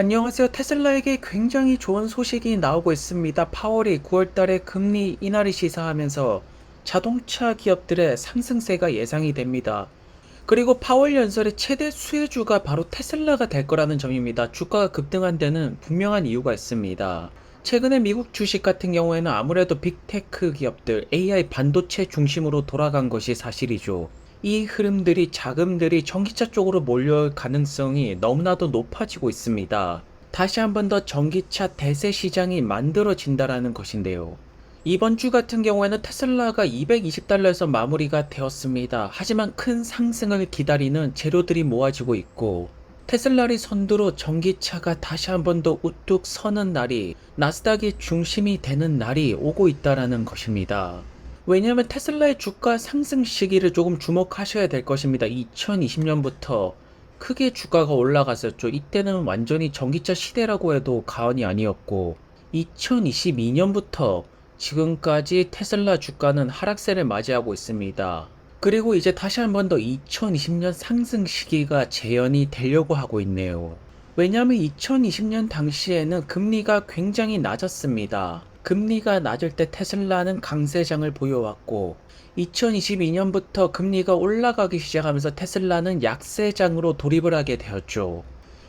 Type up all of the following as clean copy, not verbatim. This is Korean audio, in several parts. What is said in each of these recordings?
안녕하세요. 테슬라에게 굉장히 좋은 소식이 나오고 있습니다. 파월이 9월 달에 금리 인하를 시사하면서 자동차 기업들의 상승세가 예상이 됩니다. 그리고 파월 연설의 최대 수혜주가 바로 테슬라가 될 거라는 점입니다. 주가가 급등한 데는 분명한 이유가 있습니다. 최근에 미국 주식 같은 경우에는 아무래도 빅테크 기업들, AI 반도체 중심으로 돌아간 것이 사실이죠. 이 흐름들이 자금들이 전기차 쪽으로 몰려올 가능성이 너무나도 높아지고 있습니다. 다시 한 번 더 전기차 대세 시장이 만들어진다라는 것인데요. 이번 주 같은 경우에는 테슬라가 220달러에서 마무리가 되었습니다. 하지만 큰 상승을 기다리는 재료들이 모아지고 있고 테슬라를 선두로 전기차가 다시 한 번 더 우뚝 서는 날이 나스닥의 중심이 되는 날이 오고 있다라는 것입니다. 왜냐하면 테슬라의 주가 상승 시기를 조금 주목하셔야 될 것입니다. 2020년부터 크게 주가가 올라갔었죠. 이때는 완전히 전기차 시대라고 해도 과언이 아니었고 2022년부터 지금까지 테슬라 주가는 하락세를 맞이하고 있습니다. 그리고 이제 다시 한 번 더 2020년 상승 시기가 재현이 되려고 하고 있네요. 왜냐하면 2020년 당시에는 금리가 굉장히 낮았습니다. 금리가 낮을 때 테슬라는 강세장을 보여왔고 2022년부터 금리가 올라가기 시작하면서 테슬라는 약세장으로 돌입을 하게 되었죠.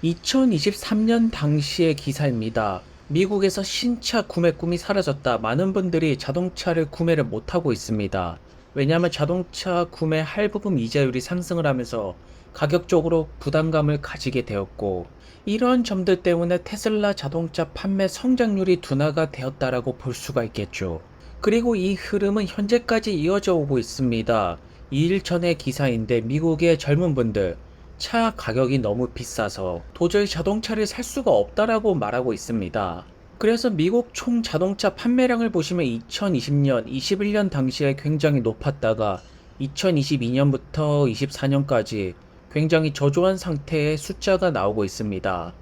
2023년 당시의 기사입니다. 미국에서 신차 구매 꿈이 사라졌다. 많은 분들이 자동차를 구매를 못하고 있습니다. 왜냐하면 자동차 구매 할부금 이자율이 상승을 하면서 가격적으로 부담감을 가지게 되었고 이러한 점들 때문에 테슬라 자동차 판매 성장률이 둔화가 되었다라고 볼 수가 있겠죠. 그리고 이 흐름은 현재까지 이어져 오고 있습니다. 2일 전의 기사인데 미국의 젊은 분들 차 가격이 너무 비싸서 도저히 자동차를 살 수가 없다라고 말하고 있습니다. 그래서 미국 총 자동차 판매량을 보시면 2020년, 21년 당시에 굉장히 높았다가 2022년부터 24년까지 굉장히 저조한 상태의 숫자가 나오고 있습니다.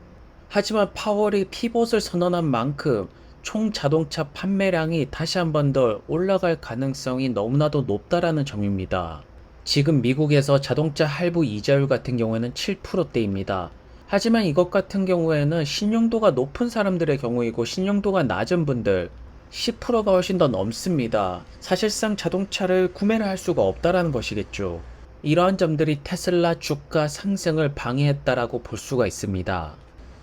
하지만 파월이 피봇을 선언한 만큼 총 자동차 판매량이 다시 한 번 더 올라갈 가능성이 너무나도 높다라는 점입니다. 지금 미국에서 자동차 할부 이자율 같은 경우에는 7%대입니다. 하지만 이것 같은 경우에는 신용도가 높은 사람들의 경우이고 신용도가 낮은 분들 10%가 훨씬 더 넘습니다. 사실상 자동차를 구매를 할 수가 없다라는 것이겠죠. 이러한 점들이 테슬라 주가 상승을 방해했다라고 볼 수가 있습니다.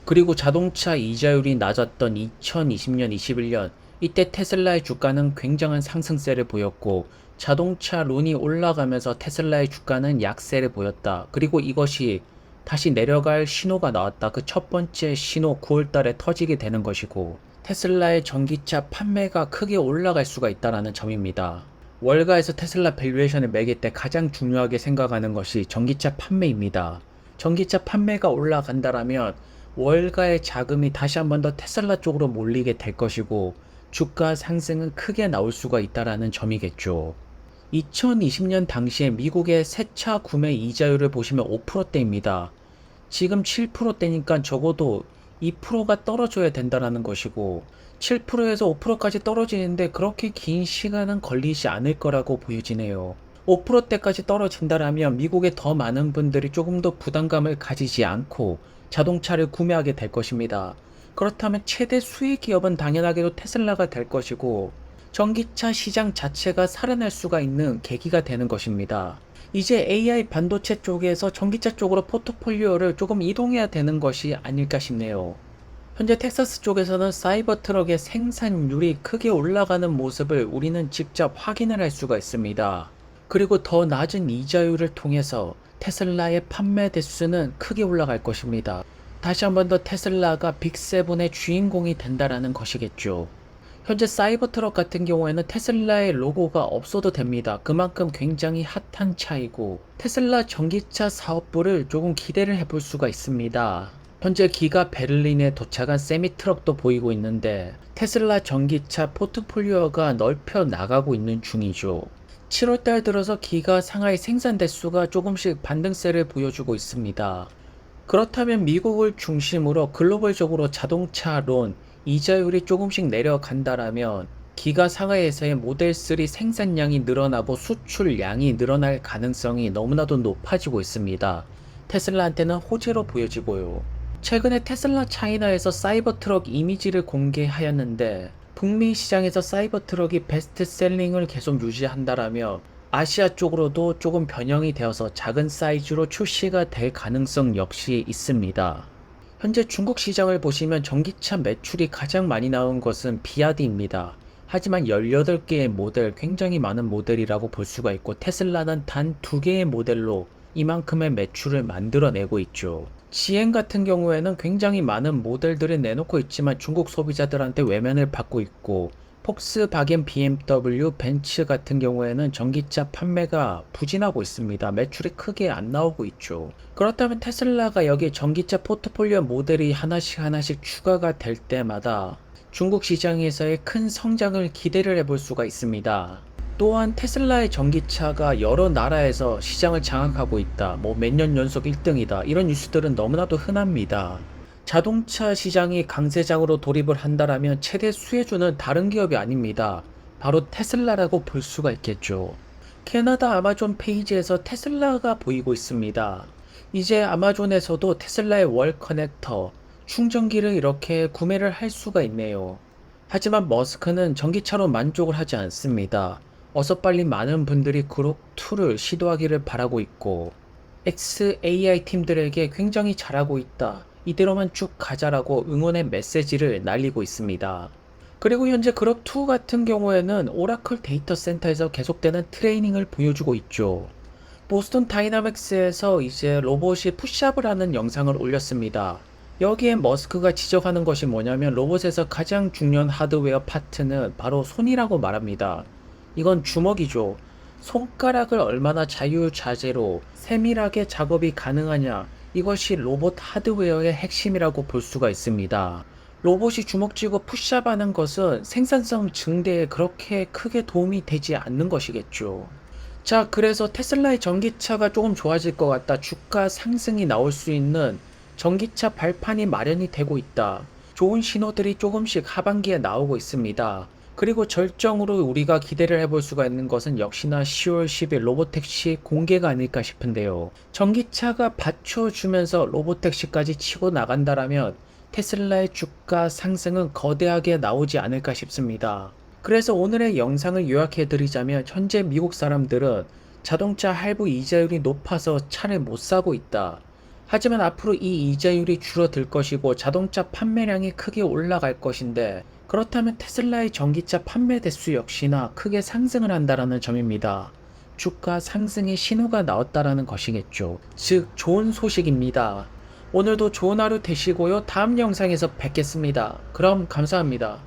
그리고 자동차 이자율이 낮았던 2020년, 21년 이때 테슬라의 주가는 굉장한 상승세를 보였고 자동차 론이 올라가면서 테슬라의 주가는 약세를 보였다. 그리고 이것이 다시 내려갈 신호가 나왔다. 그 첫 번째 신호 9월 달에 터지게 되는 것이고 테슬라의 전기차 판매가 크게 올라갈 수가 있다는 점입니다. 월가에서 테슬라 밸류에이션을 매길 때 가장 중요하게 생각하는 것이 전기차 판매입니다. 전기차 판매가 올라간다라면 월가의 자금이 다시 한 번 더 테슬라 쪽으로 몰리게 될 것이고 주가 상승은 크게 나올 수가 있다라는 점이겠죠. 2020년 당시에 미국의 새 차 구매 이자율을 보시면 5%대입니다. 지금 7%대니까 적어도 2%가 떨어져야 된다는 것이고 7%에서 5%까지 떨어지는데 그렇게 긴 시간은 걸리지 않을 거라고 보여지네요. 5%대까지 떨어진다라면 미국의 더 많은 분들이 조금 더 부담감을 가지지 않고 자동차를 구매하게 될 것입니다. 그렇다면 최대 수익 기업은 당연하게도 테슬라가 될 것이고 전기차 시장 자체가 살아날 수가 있는 계기가 되는 것입니다. 이제 AI 반도체 쪽에서 전기차 쪽으로 포트폴리오를 조금 이동해야 되는 것이 아닐까 싶네요. 현재 텍사스 쪽에서는 사이버 트럭의 생산율이 크게 올라가는 모습을 우리는 직접 확인을 할 수가 있습니다. 그리고 더 낮은 이자율을 통해서 테슬라의 판매 대수는 크게 올라갈 것입니다. 다시 한번 더 테슬라가 빅7의 주인공이 된다라는 것이겠죠. 현재 사이버 트럭 같은 경우에는 테슬라의 로고가 없어도 됩니다. 그만큼 굉장히 핫한 차이고 테슬라 전기차 사업부를 조금 기대를 해볼 수가 있습니다. 현재 기가 베를린에 도착한 세미 트럭도 보이고 있는데 테슬라 전기차 포트폴리오가 넓혀 나가고 있는 중이죠. 7월달 들어서 기가 상하이 생산 대수가 조금씩 반등세를 보여주고 있습니다. 그렇다면 미국을 중심으로 글로벌적으로 자동차론 이자율이 조금씩 내려간다라면 기가 상하이에서의 모델 3 생산량이 늘어나고 수출량이 늘어날 가능성이 너무나도 높아지고 있습니다. 테슬라한테는 호재로 보여지고요. 최근에 테슬라 차이나에서 사이버트럭 이미지를 공개하였는데 북미 시장에서 사이버트럭이 베스트셀링을 계속 유지한다라며 아시아 쪽으로도 조금 변형이 되어서 작은 사이즈로 출시가 될 가능성 역시 있습니다. 현재 중국 시장을 보시면 전기차 매출이 가장 많이 나온 것은 비아디입니다. 하지만 18개의 모델, 굉장히 많은 모델이라고 볼 수가 있고 테슬라는 단 2개의 모델로 이만큼의 매출을 만들어내고 있죠. GM 같은 경우에는 굉장히 많은 모델들을 내놓고 있지만 중국 소비자들한테 외면을 받고 있고 폭스바겐, BMW, 벤츠 같은 경우에는 전기차 판매가 부진하고 있습니다. 매출이 크게 안 나오고 있죠. 그렇다면 테슬라가 여기 전기차 포트폴리오 모델이 하나씩 추가가 될 때마다 중국 시장에서의 큰 성장을 기대를 해볼 수가 있습니다. 또한 테슬라의 전기차가 여러 나라에서 시장을 장악하고 있다. 뭐 몇 년 연속 1등이다. 이런 뉴스들은 너무나도 흔합니다. 자동차 시장이 강세장으로 돌입을 한다라면 최대 수혜주는 다른 기업이 아닙니다. 바로 테슬라라고 볼 수가 있겠죠. 캐나다 아마존 페이지에서 테슬라가 보이고 있습니다. 이제 아마존에서도 테슬라의 월 커넥터, 충전기를 이렇게 구매를 할 수가 있네요. 하지만 머스크는 전기차로 만족을 하지 않습니다. 어서 빨리 많은 분들이 그룹2를 시도하기를 바라고 있고 XAI 팀들에게 굉장히 잘하고 있다. 이대로만 쭉 가자라고 응원의 메시지를 날리고 있습니다. 그리고 현재 그룹2 같은 경우에는 오라클 데이터 센터에서 계속되는 트레이닝을 보여주고 있죠. 보스턴 다이나믹스에서 이제 로봇이 푸시업을 하는 영상을 올렸습니다. 여기에 머스크가 지적하는 것이 뭐냐면 로봇에서 가장 중요한 하드웨어 파트는 바로 손이라고 말합니다. 이건 주먹이죠. 손가락을 얼마나 자유자재로 세밀하게 작업이 가능하냐, 이것이 로봇 하드웨어의 핵심이라고 볼 수가 있습니다. 로봇이 주먹 쥐고 푸시업 하는 것은 생산성 증대에 그렇게 크게 도움이 되지 않는 것이겠죠. 자, 그래서 테슬라의 전기차가 조금 좋아질 것 같다. 주가 상승이 나올 수 있는 전기차 발판이 마련이 되고 있다. 좋은 신호들이 조금씩 하반기에 나오고 있습니다. 그리고 절정으로 우리가 기대를 해볼 수가 있는 것은 역시나 10월 10일 로보택시 공개가 아닐까 싶은데요. 전기차가 받쳐주면서 로보택시까지 치고 나간다라면 테슬라의 주가 상승은 거대하게 나오지 않을까 싶습니다. 그래서 오늘의 영상을 요약해드리자면 현재 미국 사람들은 자동차 할부 이자율이 높아서 차를 못 사고 있다. 하지만 앞으로 이 이자율이 줄어들 것이고 자동차 판매량이 크게 올라갈 것인데 그렇다면 테슬라의 전기차 판매 대수 역시나 크게 상승을 한다라는 점입니다. 주가 상승의 신호가 나왔다라는 것이겠죠. 즉 좋은 소식입니다. 오늘도 좋은 하루 되시고요. 다음 영상에서 뵙겠습니다. 그럼 감사합니다.